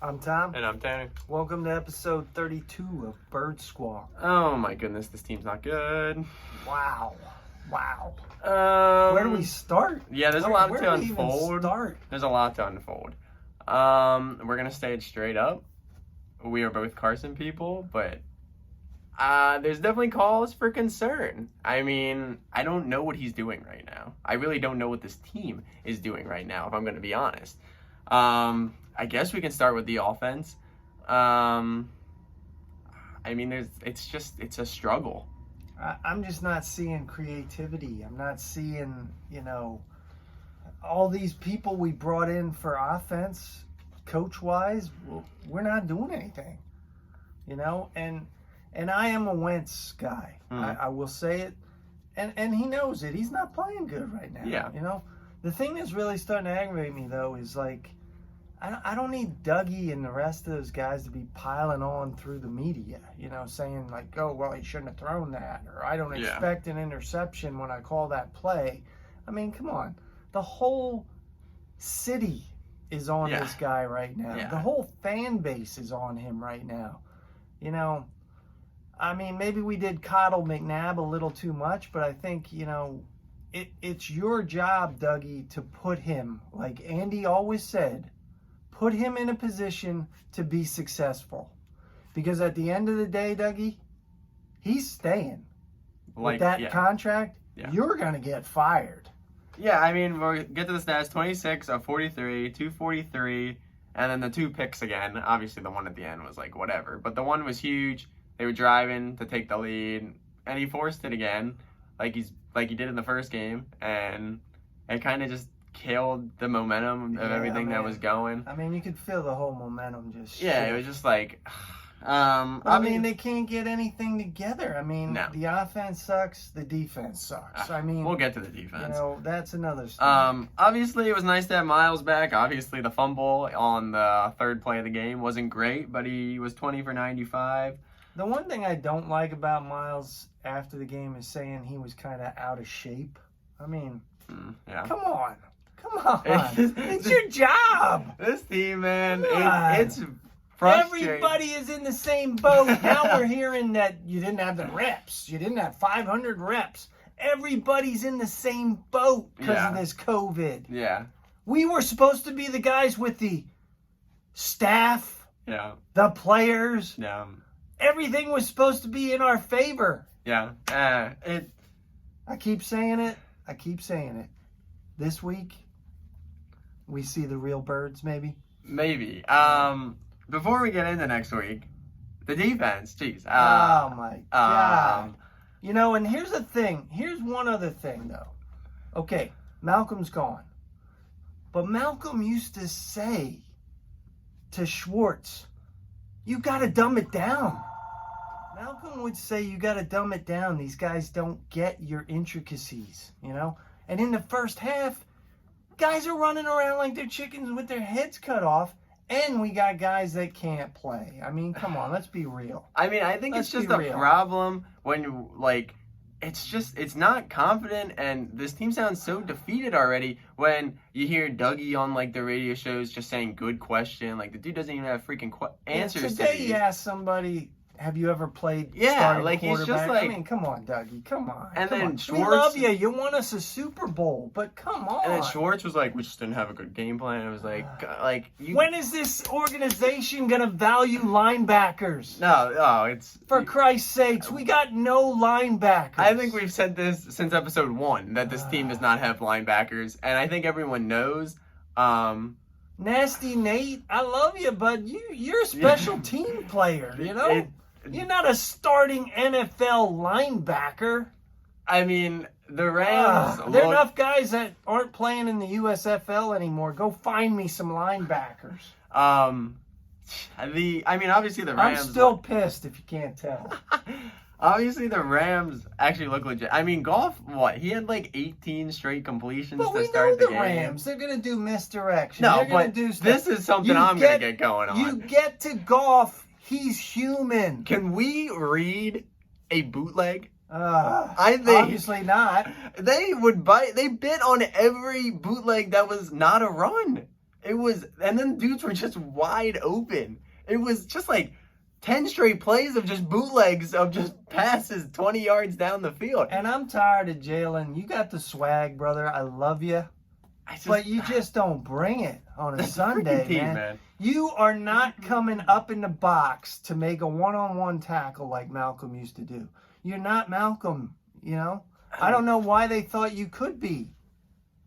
I'm Tom. And I'm Tanner. Welcome to episode 32 of Bird Squawk. Oh my goodness, this team's not good. Wow. Where do we start? Yeah, there's a lot where to do we even unfold. start? There's a lot to unfold. We're gonna say it straight up. We are both Carson people, but there's definitely cause for concern. I mean, I don't know what he's doing right now. I really don't know what this team is doing right now, if I'm gonna be honest. I guess we can start with the offense. I mean, it's a struggle. I'm just not seeing creativity. I'm not seeing, all these people we brought in for offense, coach-wise, we're not doing anything, and I am a Wentz guy. I will say it, and he knows it. He's not playing good right now. Yeah. The thing that's really starting to aggravate me, though, is like, I don't need Dougie and the rest of those guys to be piling on through the media, saying like, oh, well, he shouldn't have thrown that, or I don't expect an interception when I call that play. I mean, come on. The whole city is on this guy right now. Yeah. The whole fan base is on him right now. I mean, maybe we did coddle McNabb a little too much, but I think, it's your job, Dougie, to put him, like Andy always said, put him in a position to be successful. Because at the end of the day, Dougie, he's staying. With that contract, you're going to get fired. Yeah, I mean, we'll get to the stats. 26 of 43, 243, and then the two picks again. Obviously, the one at the end was like, whatever. But the one was huge. They were driving to take the lead, and he forced it again, like he did in the first game. And it kind of just killed the momentum of everything that was going. I mean, you could feel the whole momentum just it was just like I mean, they can't get anything together. I mean, no. The offense sucks, the defense sucks. I mean, we'll get to the defense. That's another story. Obviously it was nice to have Miles back. Obviously the fumble on the third play of the game wasn't great, but he was 20 for 95. The one thing I don't like about Miles after the game is saying he was kind of out of shape. I mean, come on. It's your job. This team, man, it's frustrating. Everybody is in the same boat. Now we're hearing that you didn't have the reps. You didn't have 500 reps. Everybody's in the same boat because of this COVID. Yeah. We were supposed to be the guys with the staff, the players. Yeah. Everything was supposed to be in our favor. Yeah. I keep saying it. This week, we see the real birds, maybe? Maybe. Before we get into next week, the defense, jeez. Oh, my God. And here's the thing. Here's one other thing, though. Okay, Malcolm's gone. But Malcolm used to say to Schwartz, you got to dumb it down. Malcolm would say, you got to dumb it down. These guys don't get your intricacies, And in the first half, guys are running around like they're chickens with their heads cut off, and we got guys that can't play. I mean, come on, let's be real. I mean, I think it's just a problem when you, it's not confident, and this team sounds so defeated already when you hear Dougie on, the radio shows just saying, good question. The dude doesn't even have freaking answers today to these. He asked somebody, have you ever played he's quarterback? just I mean, come on, Dougie, come on. And then Schwartz, we love you. You won us a Super Bowl, but come on. And then Schwartz was like, we just didn't have a good game plan. It was when is this organization going to value linebackers? It's... For Christ's sakes, we got no linebackers. I think we've said this since episode 1, that this team does not have linebackers. And I think everyone knows. Nasty Nate, I love you, but you're a special team player, You're not a starting NFL linebacker. I mean, the Rams... there are enough guys that aren't playing in the USFL anymore. Go find me some linebackers. Obviously the Rams... I'm still pissed if you can't tell. Obviously, the Rams actually look legit. I mean, Goff, he had 18 straight completions to start the game. But we know the Rams. They're going to do misdirection. No, They're going to do stuff. This is something I'm going to get going on. You get to Goff. He's human. Can we read a bootleg? I think obviously not. They bit on every bootleg that was not a run. And then dudes were just wide open. It was just like 10 straight plays of just bootlegs of just passes 20 yards down the field. And I'm tired of Jalen. You got the swag, brother. I love you. But you just don't bring it on a Sunday, man. You are not coming up in the box to make a one-on-one tackle like Malcolm used to do. You're not Malcolm, you know? I don't know why they thought you could be.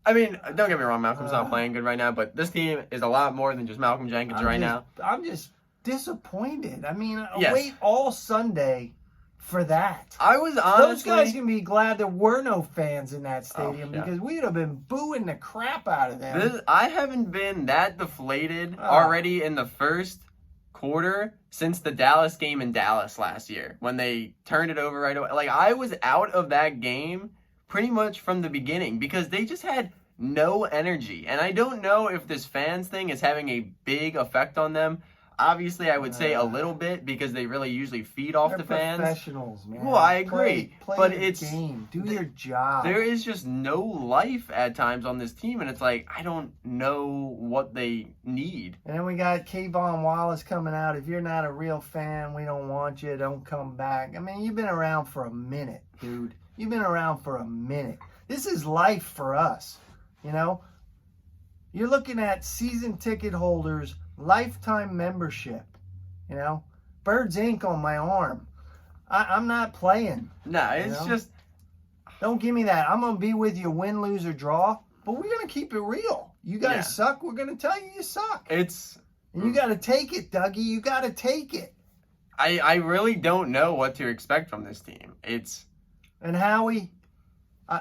I mean, don't get me wrong, Malcolm's not playing good right now, but this team is a lot more than just Malcolm Jenkins now. I'm just disappointed. I mean, Yes. wait all Sunday for that. I was honestly... Those guys can be glad there were no fans in that stadium because we'd have been booing the crap out of them. I haven't been that deflated already in the first quarter since the Dallas game in Dallas last year when they turned it over right away. Like, I was out of that game pretty much from the beginning because they just had no energy. And I don't know if this fans thing is having a big effect on them. Obviously, I would say a little bit because they really usually feed off the fans. Professionals, man. Well, I agree. Play but the it's game. Do your job. There is just no life at times on this team, and it's like I don't know what they need. And then we got Kayvon Wallace coming out. If you're not a real fan, we don't want you. Don't come back. I mean, you've been around for a minute, dude. You've been around for a minute. This is life for us, you know? You're looking at season ticket holders, lifetime membership, you know? Birds Inc. on my arm. I'm not playing. No, it's just... Don't give me that. I'm going to be with you win, lose, or draw, but we're going to keep it real. You guys suck, we're going to tell you suck. And you got to take it, Dougie. You got to take it. I really don't know what to expect from this team. And Howie,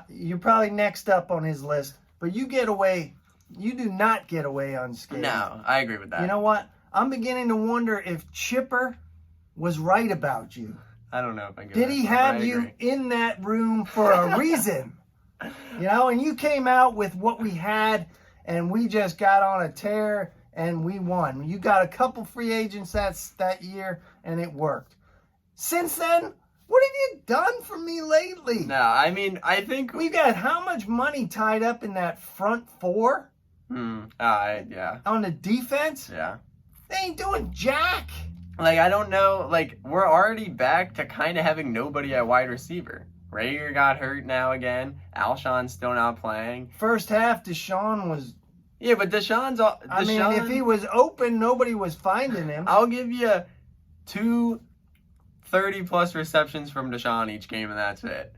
you're probably next up on his list, but you get away... You do not get away unscathed. No, I agree with that. You know what? I'm beginning to wonder if Chipper was right about you. I don't know if I get Did he have you in that room for a reason? You know, and you came out with what we had, and we just got on a tear, and we won. You got a couple free agents that year, and it worked. Since then, what have you done for me lately? No, I mean, I think... We got how much money tied up in that front four? Yeah. On the defense? Yeah. They ain't doing jack. Like, I don't know. Like, we're already back to kind of having nobody at wide receiver. Rager got hurt now again. Alshon's still not playing. First half, Deshaun was... Yeah, but Deshaun's... I mean, if he was open, nobody was finding him. I'll give you 2 30-plus receptions from Deshaun each game, and that's it.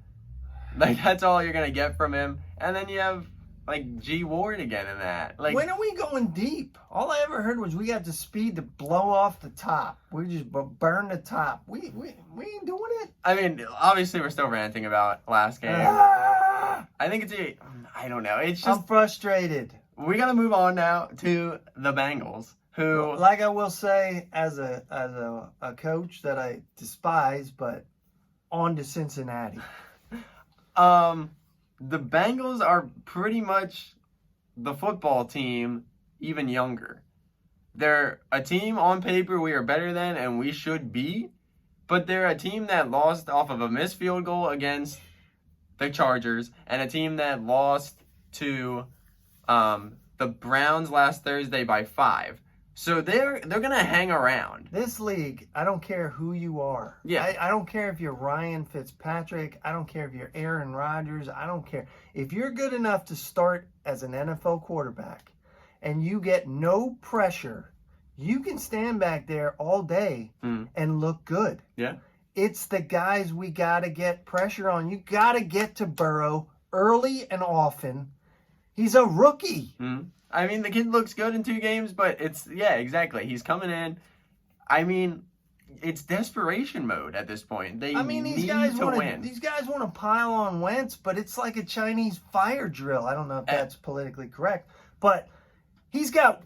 Like, that's all you're going to get from him. And then you have... like G Ward again in that. Like, when are we going deep? All I ever heard was we got the speed to blow off the top. We just burn the top. We ain't doing it. I mean, obviously we're still ranting about last game. I think I don't know. It's just I'm frustrated. We gotta move on now to the Bengals, who, like I will say, as a coach that I despise, but on to Cincinnati. The Bengals are pretty much the football team, even younger. They're a team on paper we are better than and we should be, but they're a team that lost off of a missed field goal against the Chargers and a team that lost to the Browns last Thursday by 5. So they're gonna hang around. This league, I don't care who you are. Yeah. I don't care if you're Ryan Fitzpatrick. I don't care if you're Aaron Rodgers. I don't care. If you're good enough to start as an NFL quarterback and you get no pressure, you can stand back there all day and look good. Yeah. It's the guys we gotta get pressure on. You gotta get to Burrow early and often. He's a rookie. I mean, the kid looks good in 2 games, but exactly. He's coming in. I mean, it's desperation mode at this point. These guys win. These guys want to pile on Wentz, but it's like a Chinese fire drill. I don't know if that's politically correct, but he's got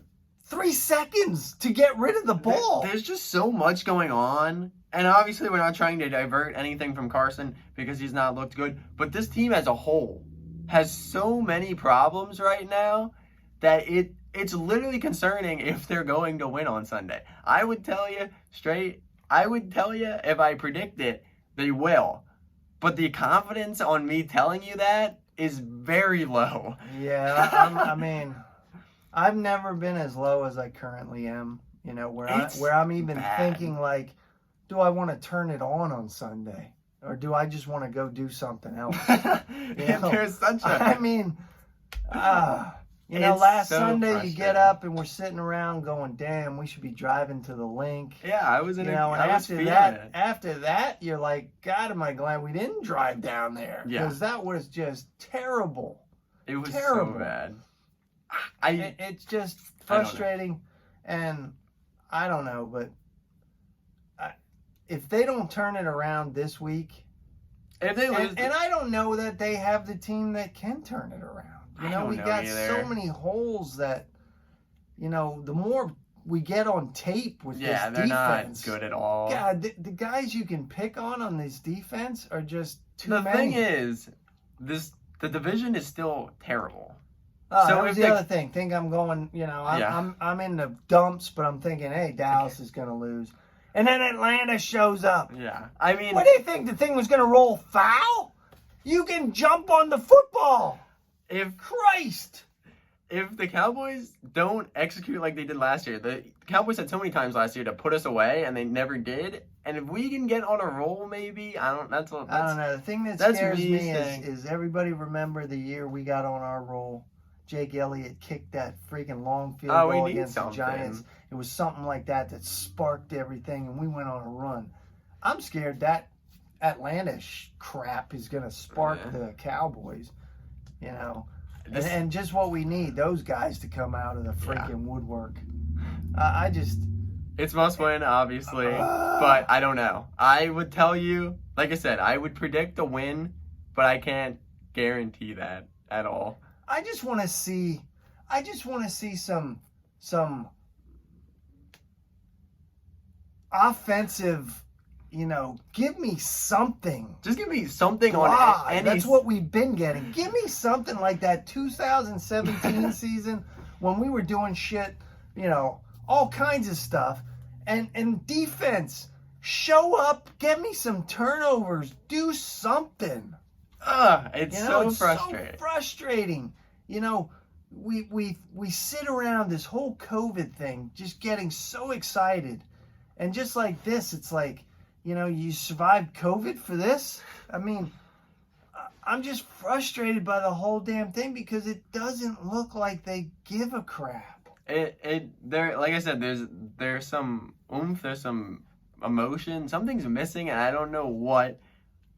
3 seconds to get rid of the ball. There's just so much going on. And obviously, we're not trying to divert anything from Carson because he's not looked good. But this team as a whole has so many problems right now that it's literally concerning if they're going to win on Sunday. I would tell you if I predict it, they will. But the confidence on me telling you that is very low. Yeah, I've never been as low as I currently am. You know, where It's I'm even bad. thinking like, do I want to turn it on Sunday, or do I just want to go do something else? There's such a. I mean, you know, It's last so Sunday you get frustrating. up and we're sitting around going, "Damn, we should be driving to the link." Yeah, I was in You a. know, and I was feeling it. after that, you're like, God, am I glad we didn't drive down there? Yeah. Because that was just terrible. It was terrible. so bad. It's just frustrating, and I don't know, but if they don't turn it around this week, if they lose, and I don't know that they have the team that can turn it around. You know, we got so many holes that, you know, the more we get on tape with this defense, they're not good at all. God, the guys you can pick on this defense are just too many. The thing is, the division is still terrible. Oh, So that was if the they- other thing. Think I'm going, you know, I'm in the dumps, but I'm thinking, hey, Dallas is going to lose. And then Atlanta shows up. Yeah, I mean, What do you think? The thing was going to roll foul? You can jump on the football. Christ. if the Cowboys don't execute like they did last year, the Cowboys had so many times last year to put us away, and they never did. And if we can get on a roll, maybe I don't know. The thing that that's scares me me saying- is everybody remember the year we got on our roll. Jake Elliott kicked that freaking long field goal we need against something. the Giants. It was something like that sparked everything, and we went on a run. I'm scared that Atlanta crap is going to spark the Cowboys. You know, and just what we need, those guys to come out of the freaking woodwork. It's must win, obviously, but I don't know. I would tell you, like I said, I would predict a win, but I can't guarantee that at all. I just want to see some offensive, you know, give me something. Just give me something Wow, on any. that's what we've been getting. Give me something like that 2017 season when we were doing shit, you know, all kinds of stuff. And defense, show up, get me some turnovers, do something. It's It's frustrating. so frustrating. You know, we sit around this whole COVID thing just getting so excited. And just like this, it's like, you know, you survived COVID for this? I mean, I'm just frustrated by the whole damn thing because it doesn't look like they give a crap. There, like I said, there's some oomph, there's some emotion, something's missing, and I don't know what.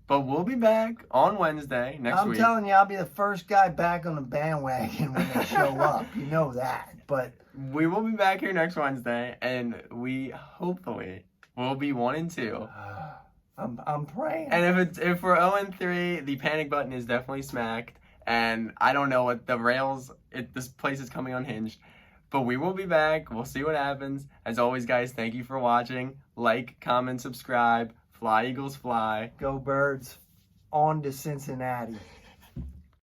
But we'll be back on Wednesday next week. I'm telling you, I'll be the first guy back on the bandwagon when they show up. You know that. But we will be back here next Wednesday, and we hopefully will be 1-2. I'm praying. And if we're 0-3, the panic button is definitely smacked. And I don't know what the rails. This place is coming unhinged. But we will be back. We'll see what happens. As always, guys, thank you for watching. Like, comment, subscribe. Fly, Eagles, fly. Go Birds. On to Cincinnati.